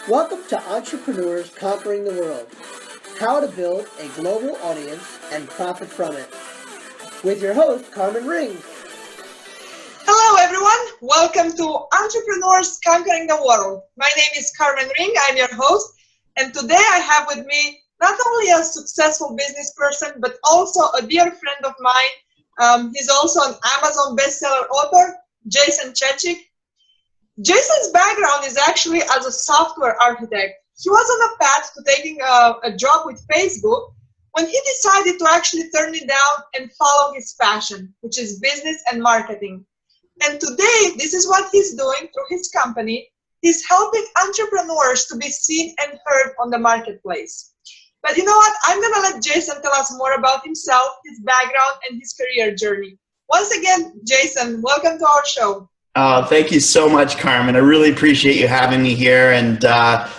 Welcome to Entrepreneurs Conquering the World, how to build a global audience and profit from it. With your host, Carmen Ring. Hello everyone, welcome to Entrepreneurs Conquering the World. My name is Carmen Ring, I'm your host, and today I have with me not only a successful business person, but also a dear friend of mine. He's also an Amazon bestseller author, Jason Chechik. Jason's background is actually as a software architect. He was on a path to taking a job with Facebook when he decided to actually turn it down and follow his passion, which is business and marketing. And today, this is what he's doing through his company. He's helping entrepreneurs to be seen and heard on the marketplace. But you know what? I'm going to let Jason tell us more about himself, his background, and his career journey. Once again, Jason, welcome to our show. Thank you so much, Carmen. I really appreciate you having me here, and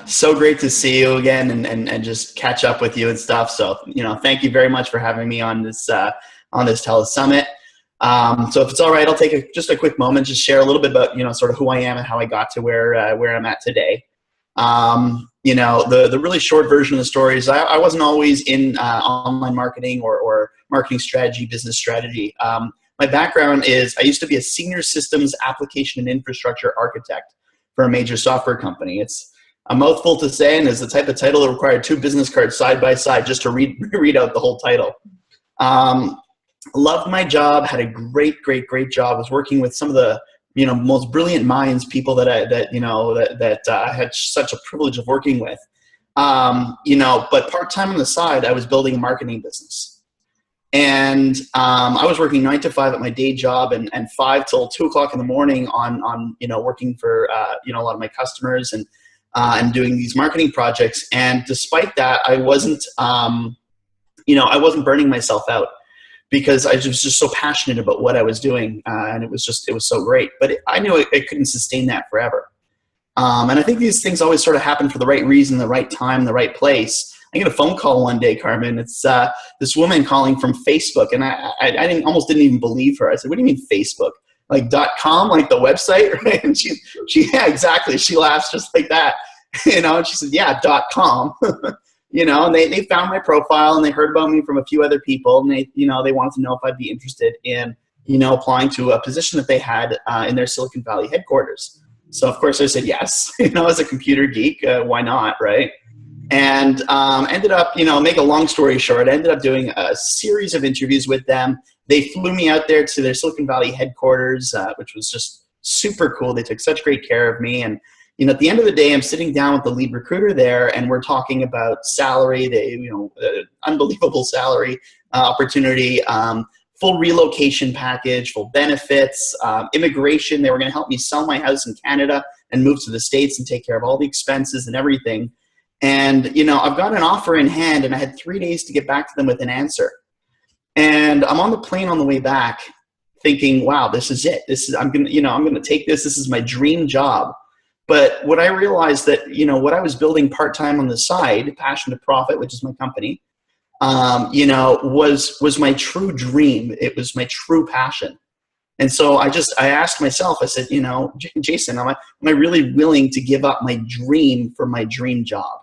so great to see you again and just catch up with you and stuff. So, thank you very much for having me on this telesummit. So if it's all right, I'll take just a quick moment, just share a little bit about, sort of who I am and how I got to where I'm at today. The really short version of the story is I wasn't always in online marketing or marketing strategy, business strategy. My background is I used to be a senior systems application and infrastructure architect for a major software company. It's a mouthful to say, and is the type of title that required two business cards side by side just to read out the whole title. Loved my job, had a great job. Was working with some of the most brilliant minds, people that I had such a privilege of working with. But part-time on the side, I was building a marketing business. And I was working 9 to 5 at my day job and 5 till 2 o'clock in the morning on working for a lot of my customers and doing these marketing projects. And despite that, I wasn't burning myself out because I was just so passionate about what I was doing, and it was so great. But I knew I couldn't sustain that forever. And I think these things always sort of happen for the right reason, the right time, the right place. I get a phone call one day, Carmen. It's this woman calling from Facebook, and I almost didn't even believe her. I said, "What do you mean Facebook? Like .com, like the website?" Right? And she, yeah, exactly. She laughs just like that, And she said, "Yeah, .com." And they found my profile and they heard about me from a few other people, and they wanted to know if I'd be interested in applying to a position that they had in their Silicon Valley headquarters. So of course I said yes. As a computer geek, why not, right? And ended up, make a long story short, I ended up doing a series of interviews with them. They flew me out there to their Silicon Valley headquarters, which was just super cool. They took such great care of me. And, at the end of the day, I'm sitting down with the lead recruiter there, and we're talking about salary, unbelievable salary opportunity, full relocation package, full benefits, immigration. They were going to help me sell my house in Canada and move to the States and take care of all the expenses and everything. And, I've got an offer in hand, and I had 3 days to get back to them with an answer. And I'm on the plane on the way back thinking, wow, this is it. I'm going to take this. This is my dream job. But what I realized that, what I was building part-time on the side, Passion to Profit, which is my company, was my true dream. It was my true passion. And so I asked myself, I said, Jason, am I really willing to give up my dream for my dream job?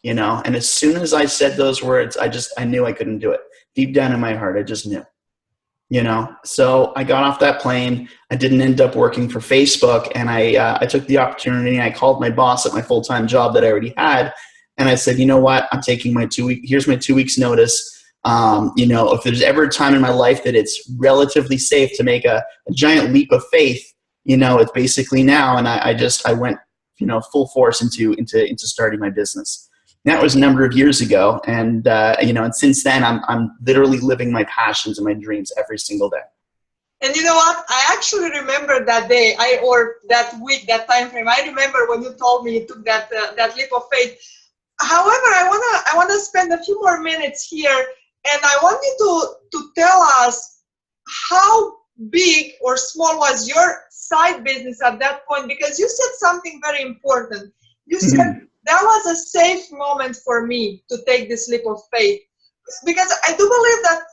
And as soon as I said those words, I knew I couldn't do it. Deep down in my heart, I just knew, So I got off that plane. I didn't end up working for Facebook. And I took the opportunity. I called my boss at my full-time job that I already had. And I said, you know what? I'm taking here's my 2 weeks notice. If there's ever a time in my life that it's relatively safe to make a giant leap of faith, it's basically now. And I went, full force into starting my business. That was a number of years ago, and and since then, I'm literally living my passions and my dreams every single day. And you know what? I actually remember that day, or that week, that time frame. I remember when you told me you took that leap of faith. However, I wanna spend a few more minutes here, and I want you to tell us how big or small was your side business at that point, because you said something very important. You said that was a safe moment for me to take this leap of faith, because I do believe that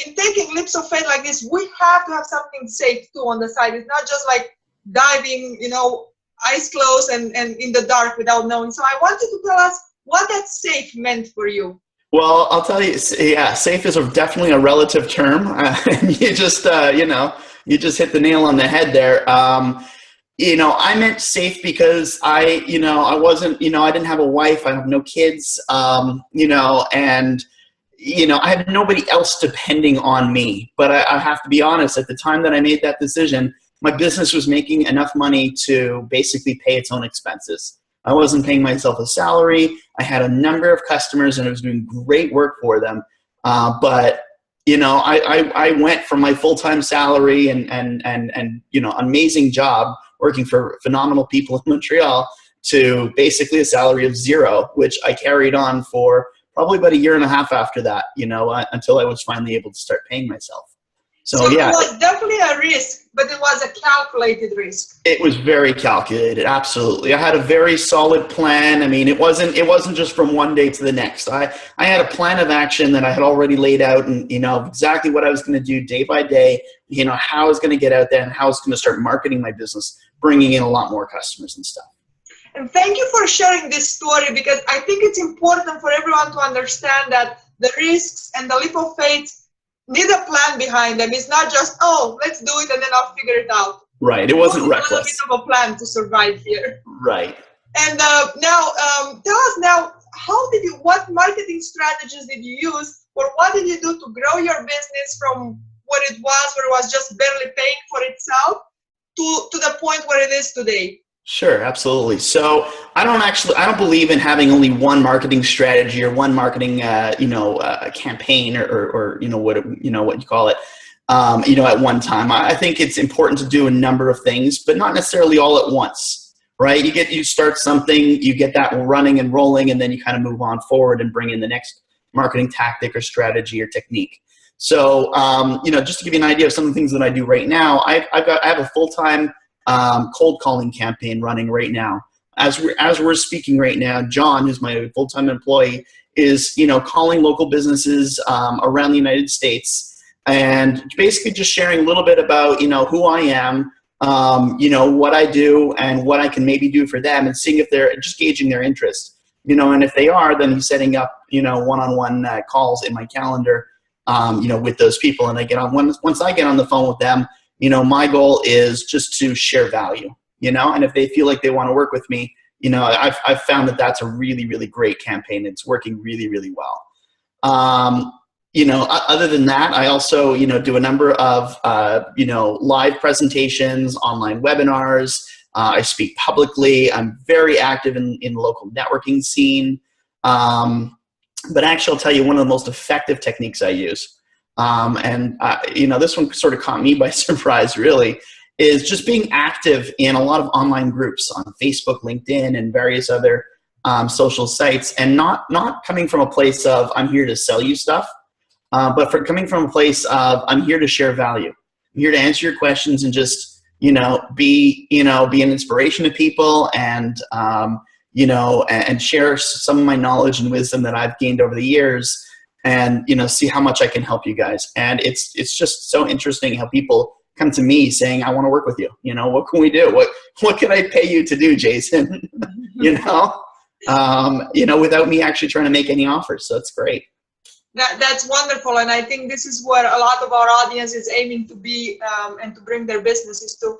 in taking leaps of faith like this, we have to have something safe too on the side. It's not just like diving, eyes closed and in the dark without knowing. So I want you to tell us what that safe meant for you. Well, I'll tell you, yeah, safe is definitely a relative term. You just, you just hit the nail on the head there. I meant safe because I wasn't, I didn't have a wife, I have no kids, and, I had nobody else depending on me. But I have to be honest, at the time that I made that decision, my business was making enough money to basically pay its own expenses. I wasn't paying myself a salary. I had a number of customers and I was doing great work for them. But I went from my full-time salary and amazing job working for phenomenal people in Montreal to basically a salary of zero, which I carried on for probably about a year and a half after that, until I was finally able to start paying myself. So yeah, it was definitely a risk, but it was a calculated risk. It was very calculated, absolutely. I had a very solid plan. I mean, it wasn't just from one day to the next. I had a plan of action that I had already laid out, and exactly what I was going to do day by day. How I was going to get out there and how I was going to start marketing my business, bringing in a lot more customers and stuff. And thank you for sharing this story, because I think it's important for everyone to understand that the risks and the leap of faith need a plan behind them. It's not just, oh, let's do it and then I'll figure it out. Right. It wasn't reckless. A bit of a plan to survive here. Right. And now, tell us now, what marketing strategies did you use, or what did you do to grow your business from what it was, where it was just barely paying for itself, to the point where it is today? Sure, absolutely. So I don't believe in having only one marketing strategy or one marketing, campaign or what you call it, at one time. I think it's important to do a number of things, but not necessarily all at once, right? You start something, you get that running and rolling, and then you kind of move on forward and bring in the next marketing tactic or strategy or technique. So, just to give you an idea of some of the things that I do right now, I have a full-time cold calling campaign running right now. As we're speaking right now, John, who's my full-time employee, is calling local businesses around the United States and basically just sharing a little bit about who I am, what I do, and what I can maybe do for them, and seeing if they're just gauging their interest. And if they are, then he's setting up one-on-one calls in my calendar, with those people, and I get on once I get on the phone with them. My goal is just to share value, and if they feel like they want to work with me, I've found that that's a really, really great campaign. It's working really, really well. Other than that, I also, do a number of, live presentations, online webinars. I speak publicly. I'm very active in the local networking scene. But actually, I'll tell you one of the most effective techniques I use. This one sort of caught me by surprise, really, is just being active in a lot of online groups on Facebook, LinkedIn, and various other social sites, and not coming from a place of I'm here to sell you stuff, but coming from a place of I'm here to share value. I'm here to answer your questions and just be an inspiration to people, and and share some of my knowledge and wisdom that I've gained over the years. And see how much I can help you guys. And it's just so interesting how people come to me saying, I want to work with you. What can we do? What can I pay you to do, Jason? Without me actually trying to make any offers. So it's great. That's wonderful. And I think this is where a lot of our audience is aiming to be, and to bring their businesses to.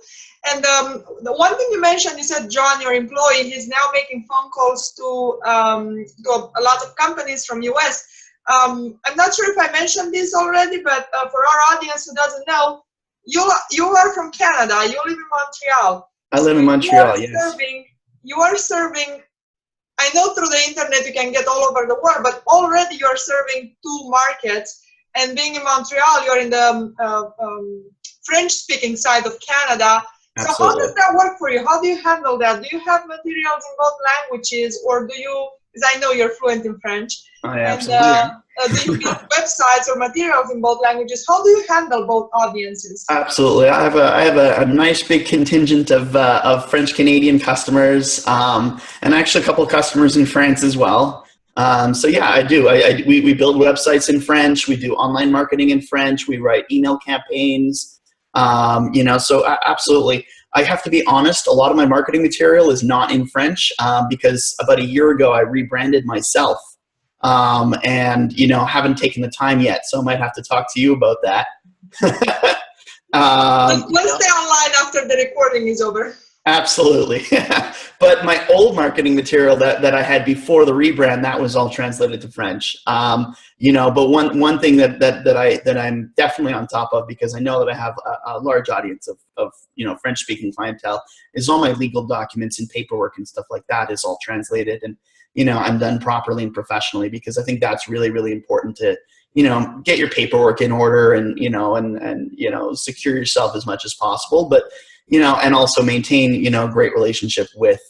And the one thing you mentioned, you said, John, your employee, he's now making phone calls to a lot of companies from US. I'm not sure if I mentioned this already, but for our audience who doesn't know, you are from Canada. You live in Montreal. I live in Montreal, yes. You are serving, I know through the internet you can get all over the world, but already you're serving 2 markets. And being in Montreal, you're in the French-speaking side of Canada. Absolutely. So how does that work for you? How do you handle that? Do you have materials in both languages, or do you, because I know you're fluent in French, I absolutely am. Do you build websites or materials in both languages? How do you handle both audiences? Absolutely. I have a nice big contingent of French Canadian customers, and actually a couple of customers in France as well. So yeah, I do. We build websites in French. We do online marketing in French. We write email campaigns. So absolutely. I have to be honest, a lot of my marketing material is not in French because about a year ago I rebranded myself and, haven't taken the time yet. So I might have to talk to you about that. Let's stay online after the recording is over. Absolutely. But my old marketing material that I had before the rebrand, that was all translated to French. But one thing that I'm definitely on top of, because I know that I have a large audience of French speaking clientele, is all my legal documents and paperwork and stuff like that is all translated and I'm done properly and professionally, because I think that's really, really important to get your paperwork in order and secure yourself as much as possible, but and also maintain, a great relationship with,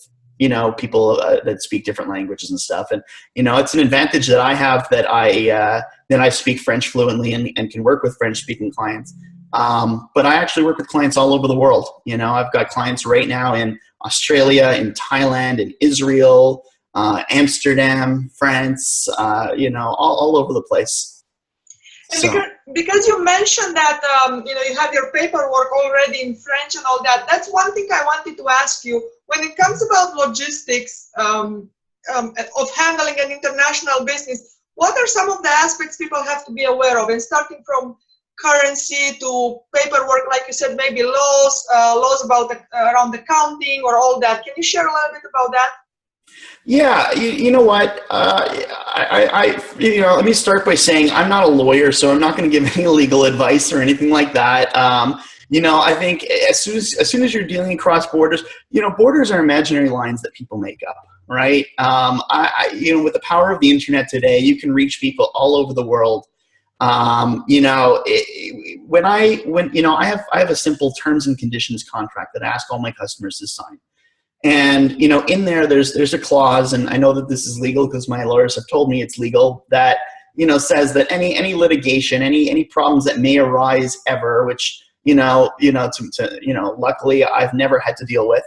people that speak different languages and stuff. And, it's an advantage that I have that I speak French fluently and can work with French speaking clients. But I actually work with clients all over the world. I've got clients right now in Australia, in Thailand, in Israel, Amsterdam, France, all over the place. And because you mentioned that you have your paperwork already in French and all that, that's one thing I wanted to ask you. When it comes about logistics of handling an international business, what are some of the aspects people have to be aware of? And starting from currency to paperwork, like you said, maybe laws about around accounting or all that. Can you share a little bit about that? Yeah, you know what? Let me start by saying I'm not a lawyer, so I'm not going to give any legal advice or anything like that. I think as soon as you're dealing across borders, borders are imaginary lines that people make up, right? With the power of the internet today, you can reach people all over the world. I have a simple terms and conditions contract that I ask all my customers to sign. And, in there's a clause, and I know that this is legal because my lawyers have told me it's legal, that, says that any litigation, any problems that may arise ever, which, luckily I've never had to deal with,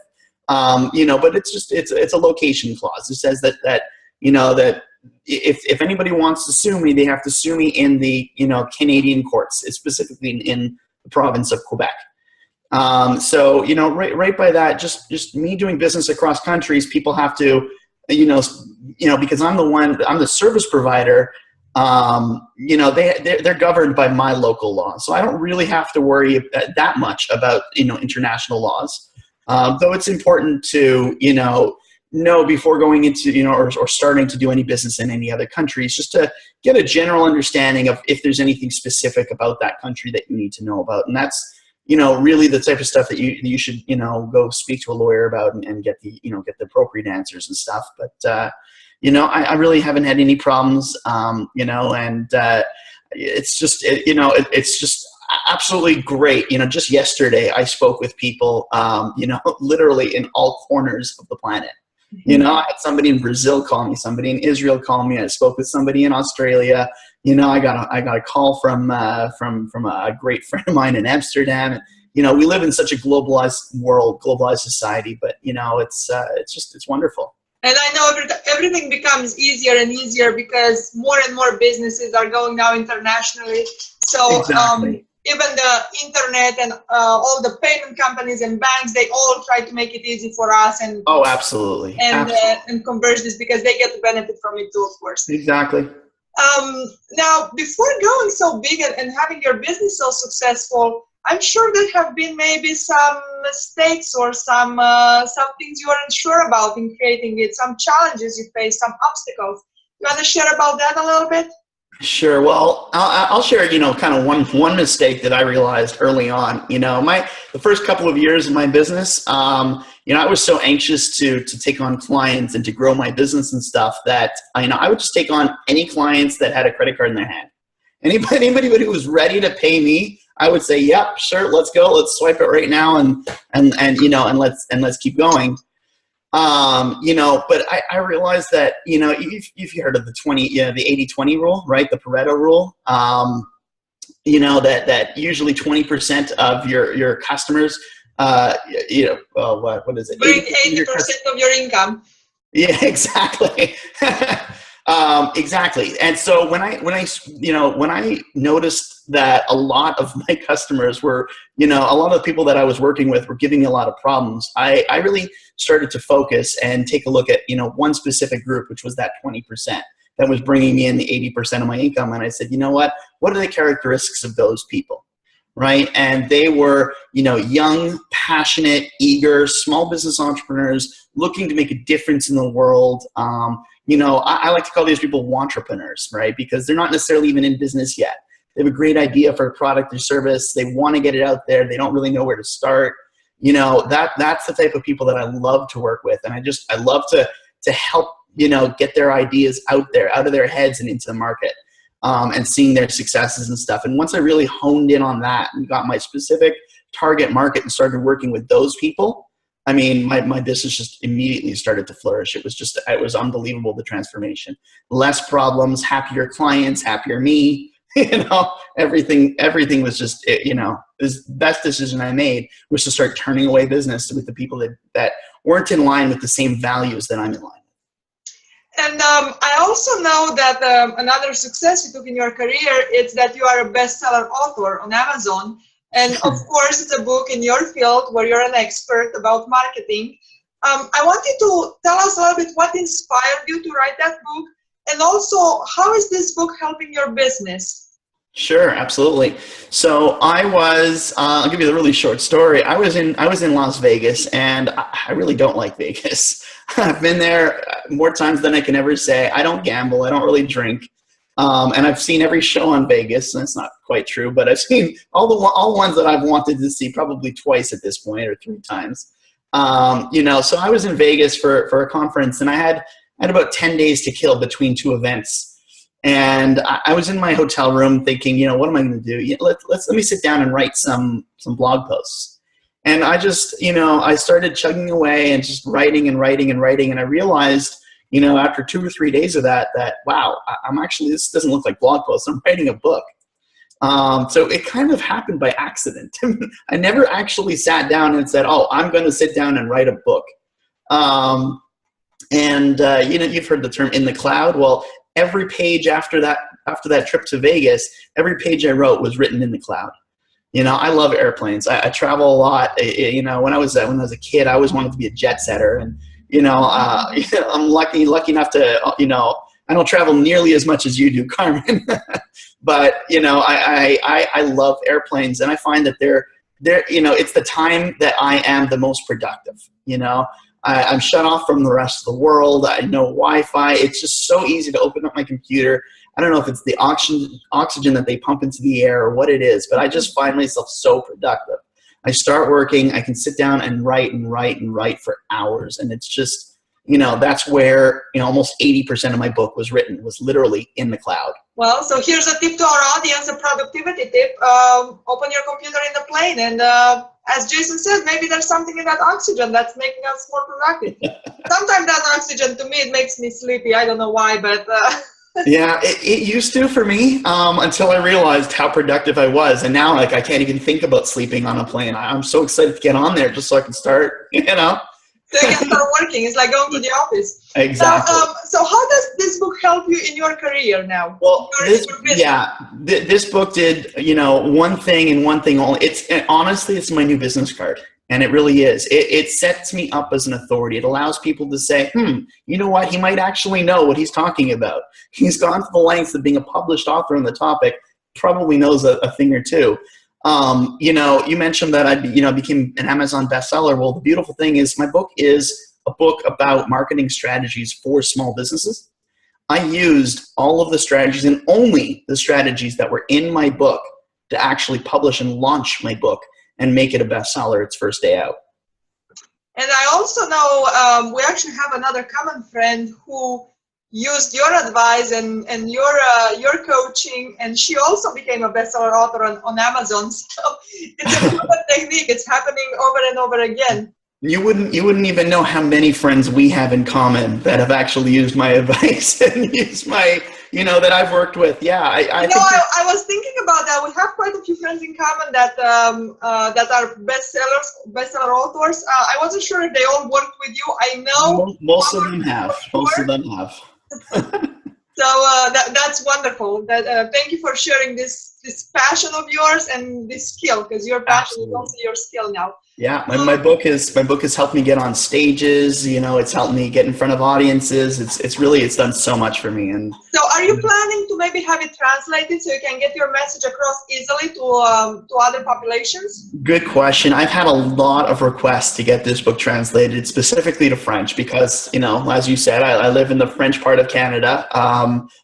but it's a location clause. It says that if anybody wants to sue me, they have to sue me in the, Canadian courts, specifically in the province of Quebec. So, right by that, just me doing business across countries, people have to, because I'm the service provider, they're governed by my local laws. So I don't really have to worry that much about, international laws. Though it's important to, know before going into, or starting to do any business in any other countries, just to get a general understanding of if there's anything specific about that country that you need to know about. And that's, really the type of stuff that you should, go speak to a lawyer about and get the appropriate answers and stuff. But, I really haven't had any problems, and it's just, it's just absolutely great. Just yesterday I spoke with people, literally in all corners of the planet. I had somebody in Brazil call me, somebody in Israel call me. I spoke with somebody in Australia. I got a call from a great friend of mine in Amsterdam. We live in such a globalized world, globalized society, but it's wonderful. And I know everything becomes easier and easier because more and more businesses are going now internationally. So exactly. Even the internet and all the payment companies and banks, they all try to make it easy for us. And oh, absolutely. And converge this because they get to benefit from it too, of course. Exactly. Now, before going so big and having your business so successful, I'm sure there have been maybe some mistakes or some things you weren't sure about in creating it, some challenges you faced, some obstacles. You want to share about that a little bit? Sure. Well, I'll share, kind of one mistake that I realized early on. The first couple of years of my business, I was so anxious to take on clients and to grow my business and stuff that I would just take on any clients that had a credit card in their hand. Anybody who was ready to pay me, I would say, "Yep, sure, let's go. Let's swipe it right now, and let's keep going." But I realized that, if you heard of the 80-20 rule, right? The Pareto rule, that usually 20% of your customers, what is it? Bring 80% of your income. Yeah, exactly. Exactly. And so when I noticed that a lot of my customers were, a lot of the people that I was working with were giving me a lot of problems, I really started to focus and take a look at, one specific group, which was that 20% that was bringing in 80% of my income. And I said, you know what are the characteristics of those people? Right. And they were, young, passionate, eager, small business entrepreneurs looking to make a difference in the world. I like to call these people wantrepreneurs, right? Because they're not necessarily even in business yet. They have a great idea for a product or service. They want to get it out there. They don't really know where to start. That's the type of people that I love to work with. And I love to help, get their ideas out there, out of their heads and into the market. And seeing their successes and stuff. And once I really honed in on that and got my specific target market and started working with those people, I mean, my business just immediately started to flourish. It was unbelievable, the transformation. Less problems, happier clients, happier me, everything was just, the best decision I made was to start turning away business with the people that weren't in line with the same values that I'm in line. And I also know that another success you took in your career is that you are a bestseller author on Amazon. And of course, it's a book in your field where you're an expert about marketing. I want you to tell us a little bit what inspired you to write that book, and also how is this book helping your business? Sure, absolutely. So I'll give you the really short story. I was in Las Vegas, and I really don't like Vegas. I've been there more times than I can ever say. I don't gamble. I don't really drink. And I've seen every show on Vegas. And that's not quite true, but I've seen all the ones that I've wanted to see probably twice at this point, or 3 times. So I was in Vegas for a conference, and I had about 10 days to kill between 2 events. And I was in my hotel room thinking, what am I going to do? Let me sit down and write some blog posts. And I just, I started chugging away and just writing and writing and writing. And I realized, after 2 or 3 days of that wow, this doesn't look like blog posts. I'm writing a book. So it kind of happened by accident. I never actually sat down and said, oh, I'm going to sit down and write a book. You've heard the term in the cloud. Well, every page after that trip to Vegas, every page I wrote was written in the cloud. I love airplanes. I travel a lot. When I was a kid, I always wanted to be a jet setter, and I'm lucky enough to I don't travel nearly as much as you do, Carmen. But I love airplanes, and I find that they're it's the time that I am the most productive. I'm shut off from the rest of the world. I know Wi-Fi. It's just so easy to open up my computer. I don't know if it's the oxygen that they pump into the air or what it is, but I just find myself so productive. I start working, I can sit down and write and write and write for hours. And it's just, that's where, almost 80% of my book was written, was literally in the cloud. Well, so here's a tip to our audience, a productivity tip. Open your computer in the plane, and as Jason said, maybe there's something in that oxygen that's making us more productive. Sometimes that oxygen, to me, it makes me sleepy. I don't know why, but... Yeah, it used to for me until I realized how productive I was. And now, I can't even think about sleeping on a plane. I'm so excited to get on there just so I can start, So you can start working. It's like going to the office. Exactly. So how does this book help you in your career now? Well, this book did, one thing and one thing only. Honestly, it's my new business card. And it really is. It sets me up as an authority. It allows people to say, you know what? He might actually know what he's talking about. He's gone to the lengths of being a published author on the topic, probably knows a thing or two. You mentioned that I became an Amazon bestseller. Well, the beautiful thing is my book is a book about marketing strategies for small businesses. I used all of the strategies and only the strategies that were in my book to actually publish and launch my book and make it a bestseller its first day out. And I also know we actually have another common friend who used your advice and your coaching, and she also became a bestseller author on Amazon. So it's a proven technique. It's happening over and over again. You wouldn't even know how many friends we have in common that have actually used my advice and used my, that I've worked with. Yeah, I was thinking about that. We have quite a few friends in common that are bestseller authors. I wasn't sure if they all worked with you. I know most of them have. Most of them have. that's wonderful. Thank you for sharing this passion of yours and this skill, because your passion is also your skill now. Yeah, my book has helped me get on stages. It's helped me get in front of audiences. It's done so much for me. And so, are you planning to maybe have it translated so you can get your message across easily to other populations? Good question. I've had a lot of requests to get this book translated specifically to French because, as you said, I live in the French part of Canada.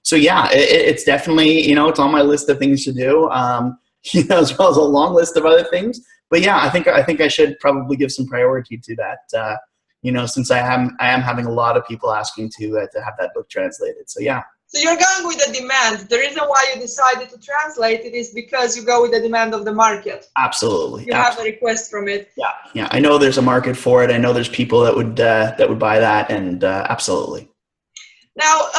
So yeah, it's definitely, it's on my list of things to do. As well as a long list of other things. But yeah, I think I should probably give some priority to that. Since I am having a lot of people asking to have that book translated. So yeah. So you're going with the demand. The reason why you decided to translate it is because you go with the demand of the market. Absolutely. You have a request from it. Yeah. I know there's a market for it. I know there's people that would buy that, and absolutely. Now,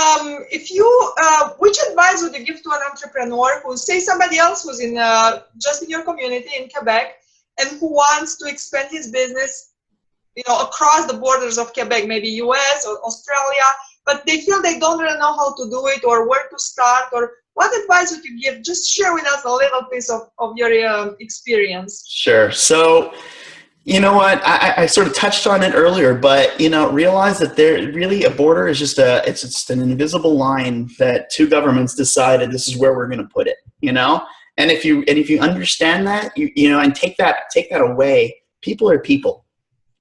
which advice would you give to an entrepreneur who, say, somebody else who's just in your community in Quebec and who wants to expand his business, across the borders of Quebec, maybe US or Australia, but they feel they don't really know how to do it or where to start, or what advice would you give? Just share with us a little piece of your experience. Sure. So, you know what? I sort of touched on it earlier, but realize that there really a border is just an invisible line that two governments decided this is where we're going to put it. And if you understand that, and take that away, people are people,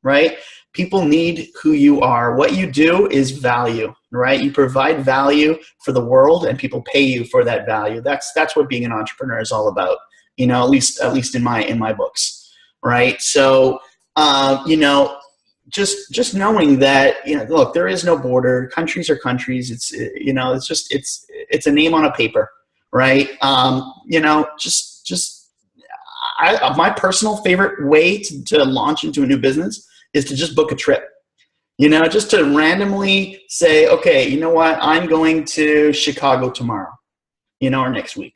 right? People need who you are. What you do is value, right? You provide value for the world, and people pay you for that value. That's what being an entrepreneur is all about. At least in my books. Right. So, just knowing that, look, there is no border. Countries are countries. It's a name on a paper. Right. My personal favorite way to launch into a new business is to just book a trip. Just to randomly say, okay, you know what? I'm going to Chicago tomorrow. Or next week,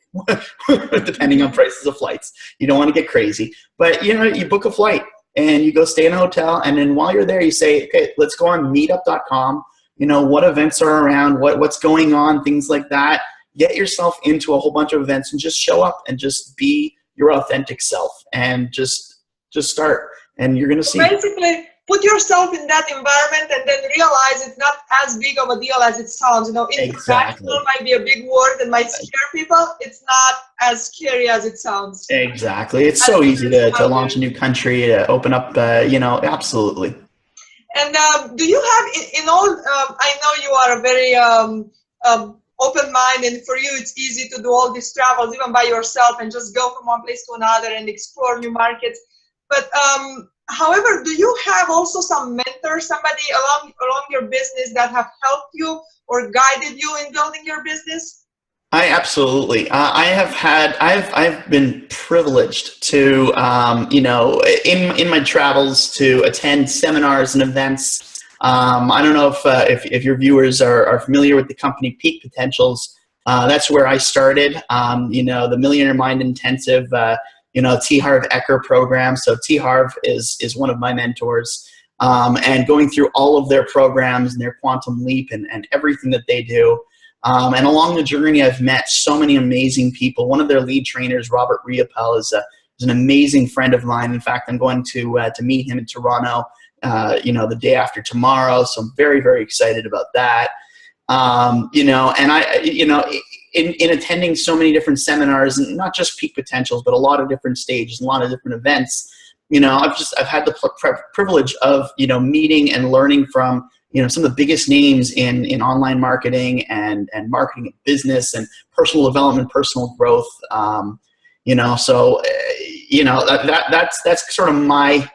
depending on prices of flights. You don't want to get crazy. But, you book a flight and you go stay in a hotel. And then while you're there, you say, okay, let's go on meetup.com. What events are around, what's going on, things like that. Get yourself into a whole bunch of events and just show up and just be your authentic self and just start. And you're going to see. Basically, put yourself in that environment and then realize it's not as big of a deal as it sounds. International might be a big word and might scare people. It's not as scary as it sounds. Exactly. It's so easy to launch a new country, to open up, absolutely. And do you have, I know you are a very open mind, and for you it's easy to do all these travels even by yourself and just go from one place to another and explore new markets. But however, do you have also some mentors, somebody along your business that have helped you or guided you in building your business? Absolutely. I've been privileged to, in my travels to attend seminars and events. I don't know if your viewers are familiar with the company Peak Potentials. That's where I started. The Millionaire Mind Intensive. T. Harv Eker program. So T. Harv is one of my mentors, and going through all of their programs and their Quantum Leap and everything that they do. And along the journey, I've met so many amazing people. One of their lead trainers, Robert Riopel, is an amazing friend of mine. In fact, I'm going to meet him in Toronto, the day after tomorrow. So I'm very, very excited about that. And in attending so many different seminars, and not just Peak Potentials, but a lot of different stages, a lot of different events, I've had the privilege of, meeting and learning from, some of the biggest names in online marketing and marketing business and personal development, personal growth. That's sort of my,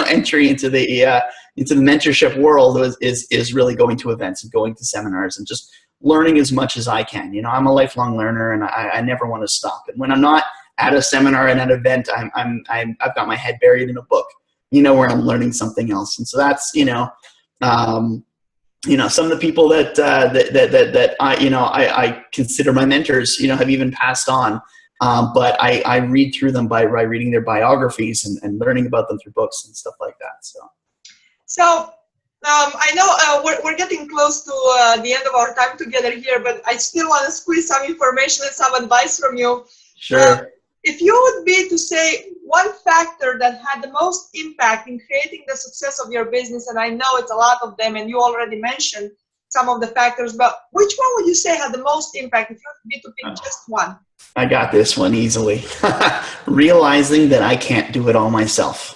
entry into the mentorship world is really going to events and going to seminars and just learning as much as I can. I'm a lifelong learner, and I never want to stop. And when I'm not at a seminar and at an event, I've got my head buried in a book, where I'm learning something else. And so that's, some of the people that I consider my mentors, have even passed on. But I read through them by reading their biographies and learning about them through books and stuff like that. So I know we're getting close to the end of our time together here, but I still want to squeeze some information and some advice from you. Sure. If you would be to say one factor that had the most impact in creating the success of your business, and I know it's a lot of them, and you already mentioned some of the factors, but which one would you say had the most impact if you would be to pick just one? I got this one easily. Realizing that I can't do it all myself.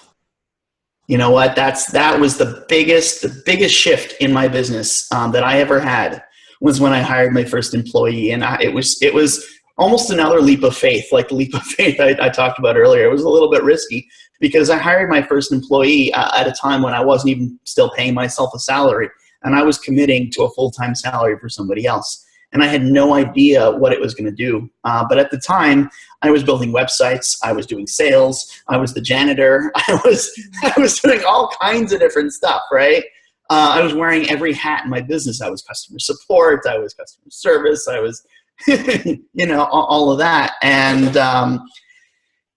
You know what? That was the biggest shift in my business that I ever had, was when I hired my first employee, and it was almost another leap of faith, like the leap of faith I talked about earlier. It was a little bit risky because I hired my first employee at a time when I wasn't even still paying myself a salary, and I was committing to a full-time salary for somebody else. And I had no idea what it was going to do. But at the time, I was building websites, I was doing sales, I was the janitor, I was doing all kinds of different stuff, right? I was wearing every hat in my business. I was customer support, I was customer service, I was, you know, all of that. And,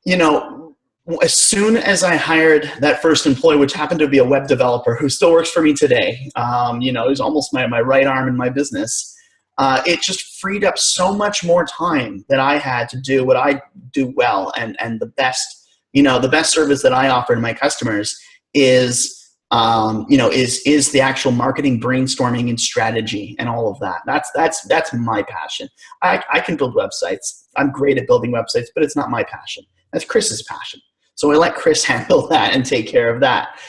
you know, as soon as I hired that first employee, which happened to be a web developer who still works for me today, you know, he's almost my right arm in my business. It just freed up so much more time that I had to do what I do well, and the best, you know, the best service that I offer to my customers is, you know, is the actual marketing, brainstorming, and strategy, and all of that. That's my passion. I can build websites. I'm great at building websites, but it's not my passion. That's Chris's passion. So I let Chris handle that and take care of that.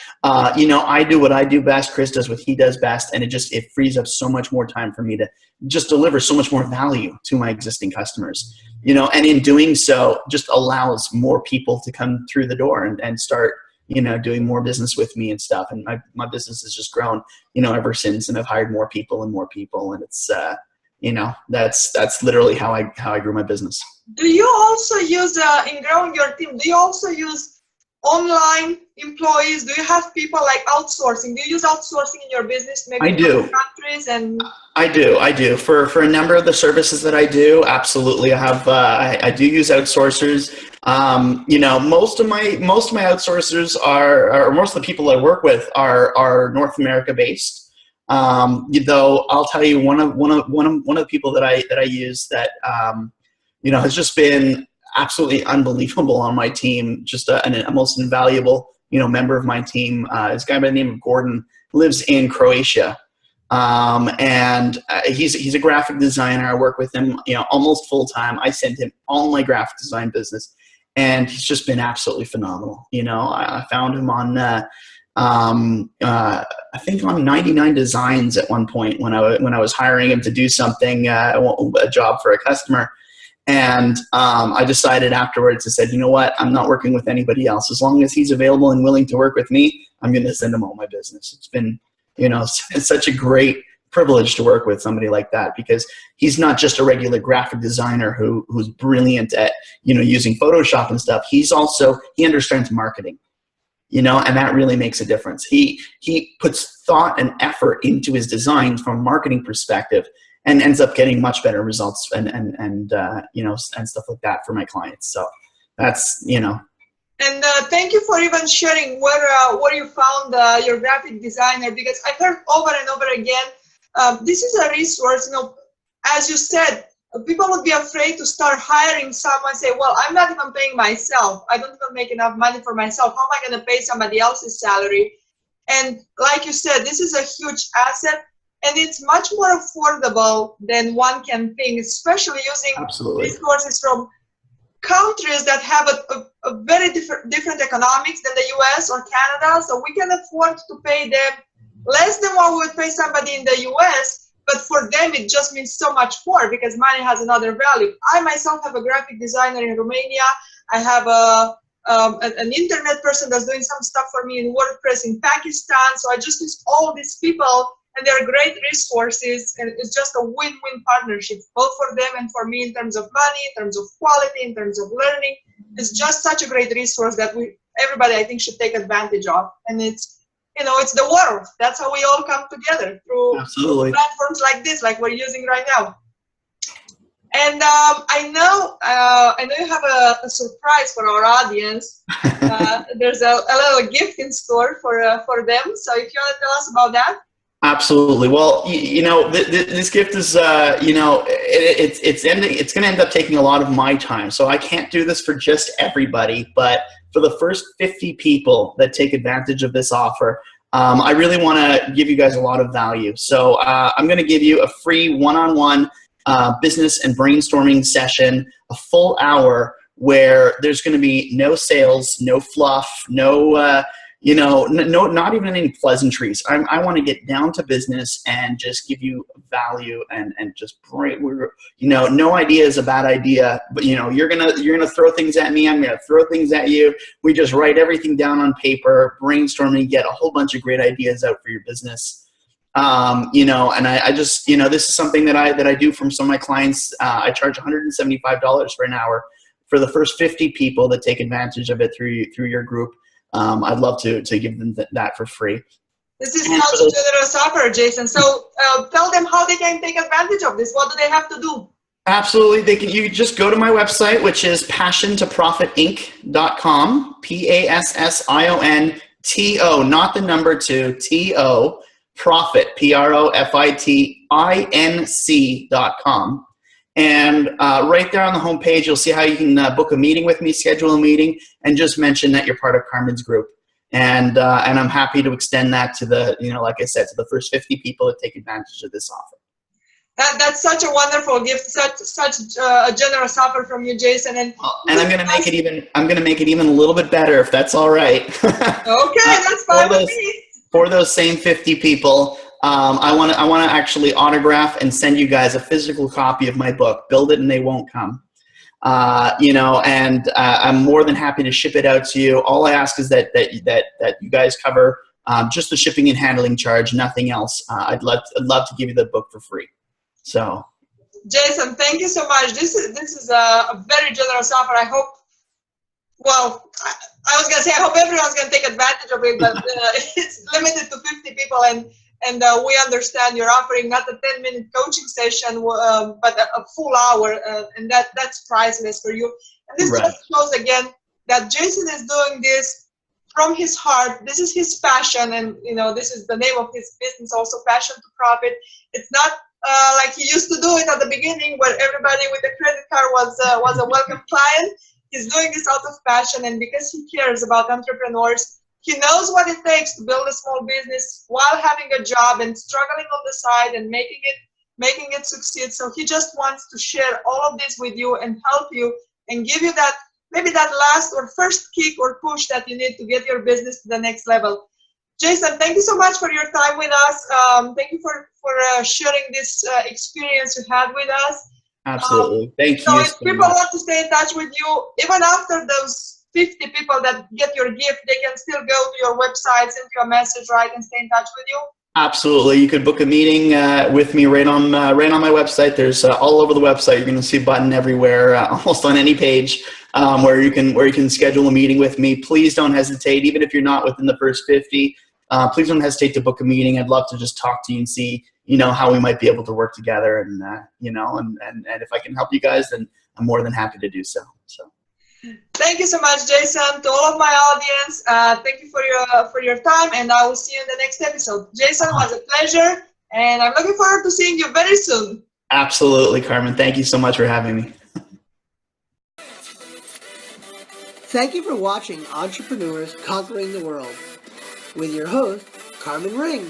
You know, I do what I do best. Chris does what he does best. And it frees up so much more time for me to just deliver so much more value to my existing customers, you know, and in doing so just allows more people to come through the door and start, you know, doing more business with me and stuff. And my business has just grown, you know, ever since, and I've hired more people. And it's, you know, that's literally how I grew my business. Do you also use, in growing your team, do you also use online employees? Do you have people like outsourcing? Do you use outsourcing in your business? Maybe I do. In countries and I do. For a number of the services that I do, absolutely. I have I do use outsourcers. You know, most of my outsourcers or most of the people I work with are North America based. Though I'll tell you one of the people that I use that you know, has just been absolutely unbelievable on my team. Just a most invaluable, you know, member of my team. This guy by the name of Gordon lives in Croatia, and he's a graphic designer. I work with him, you know, almost full time. I send him all my graphic design business, and he's just been absolutely phenomenal. You know, I found him on I think on 99 Designs at one point when I was hiring him to do something, a job for a customer. And I decided afterwards, I said, you know what, I'm not working with anybody else. As long as he's available and willing to work with me, I'm going to send him all my business. It's been, you know, it's such a great privilege to work with somebody like that, because he's not just a regular graphic designer who's brilliant at, you know, using Photoshop and stuff. He understands marketing, you know, and that really makes a difference. He puts thought and effort into his designs from a marketing perspective, and ends up getting much better results and you know, and stuff like that for my clients. So that's, you know. And thank you for even sharing where you found your graphic designer, because I've heard over and over again, this is a resource, you know, as you said, people would be afraid to start hiring someone, say, well, I'm not even paying myself. I don't even make enough money for myself. How am I going to pay somebody else's salary? And like you said, this is a huge asset. And it's much more affordable than one can think, especially using resources from countries that have a very different economics than the US or Canada. So we can afford to pay them less than what we would pay somebody in the US. But for them, it just means so much more because money has another value. I myself have a graphic designer in Romania. I have an internet person that's doing some stuff for me in WordPress in Pakistan. So I just use all these people. And they're great resources, and it's just a win-win partnership, both for them and for me in terms of money, in terms of quality, in terms of learning. It's just such a great resource that everybody, I think, should take advantage of. And it's, you know, it's the world. That's how we all come together through platforms like this, like we're using right now. And I know you have a surprise for our audience. There's a little gift in store for them. So if you want to tell us about that. Absolutely. Well, this gift is, it's going to end up taking a lot of my time. So I can't do this for just everybody, but for the first 50 people that take advantage of this offer, I really want to give you guys a lot of value. So I'm going to give you a free one-on-one business and brainstorming session, a full hour where there's going to be no sales, no fluff, no, not even any pleasantries. I want to get down to business and just give you value and just no idea is a bad idea, but you're gonna throw things at me. I'm gonna throw things at you. We just write everything down on paper, brainstorming, get a whole bunch of great ideas out for your business. And I just, this is something that I do from some of my clients. I charge $175 for an hour for the first 50 people that take advantage of it through your group. I'd love to give them that for free. This is such a generous offer, Jason. So tell them how they can take advantage of this. What do they have to do? Absolutely. You just go to my website, which is passiontoprofitinc.com, PASSIONTO, not the number 2, TO, profit, PROFITINC.com. And right there on the homepage, you'll see how you can book a meeting with me, schedule a meeting, and just mention that you're part of Carmen's group. And I'm happy to extend that to the, like I said, to the first 50 people that take advantage of this offer. That's such a wonderful gift, such a generous offer from you, Jason. And I'm going to make it even. I'm going to make it even a little bit better, if that's all right. Okay, that's fine with me. For those same 50 people. I want to actually autograph and send you guys a physical copy of my book, Build It and They Won't Come. And I'm more than happy to ship it out to you. All I ask is that you guys cover just the shipping and handling charge, nothing else. I'd love to give you the book for free. So, Jason, thank you so much. This is a very generous offer. I hope. Well, I was gonna say I hope everyone's gonna take advantage of it, but it's limited to 50 people and we understand you're offering not a 10-minute coaching session, but a full hour, and that's priceless for you. And this just shows again that Jason is doing this from his heart. This is his passion, and this is the name of his business, also Passion to Profit. It's not like he used to do it at the beginning, where everybody with a credit card was a welcome client. He's doing this out of passion, and because he cares about entrepreneurs. He knows what it takes to build a small business while having a job and struggling on the side and making it succeed. So he just wants to share all of this with you and help you and give you that last or first kick or push that you need to get your business to the next level. Jason, thank you so much for your time with us. Thank you for sharing this experience you had with us. Absolutely. Thank you. So if people want to stay in touch with you, even after those 50 people that get your gift, they can still go to your website, send you a message, right, and stay in touch with you? Absolutely. You could book a meeting with me right on my website. There's all over the website. You're going to see a button everywhere, almost on any page, where you can schedule a meeting with me. Please don't hesitate, even if you're not within the first 50. Please don't hesitate to book a meeting. I'd love to just talk to you and see, how we might be able to work together, and and if I can help you guys, then I'm more than happy to do so. Thank you so much, Jason. To all of my audience, thank you for your time, and I will see you in the next episode. Jason, it was a pleasure, and I'm looking forward to seeing you very soon. Absolutely, Carmen. Thank you so much for having me. Thank you for watching Entrepreneurs Conquering the World with your host, Carmen Ring.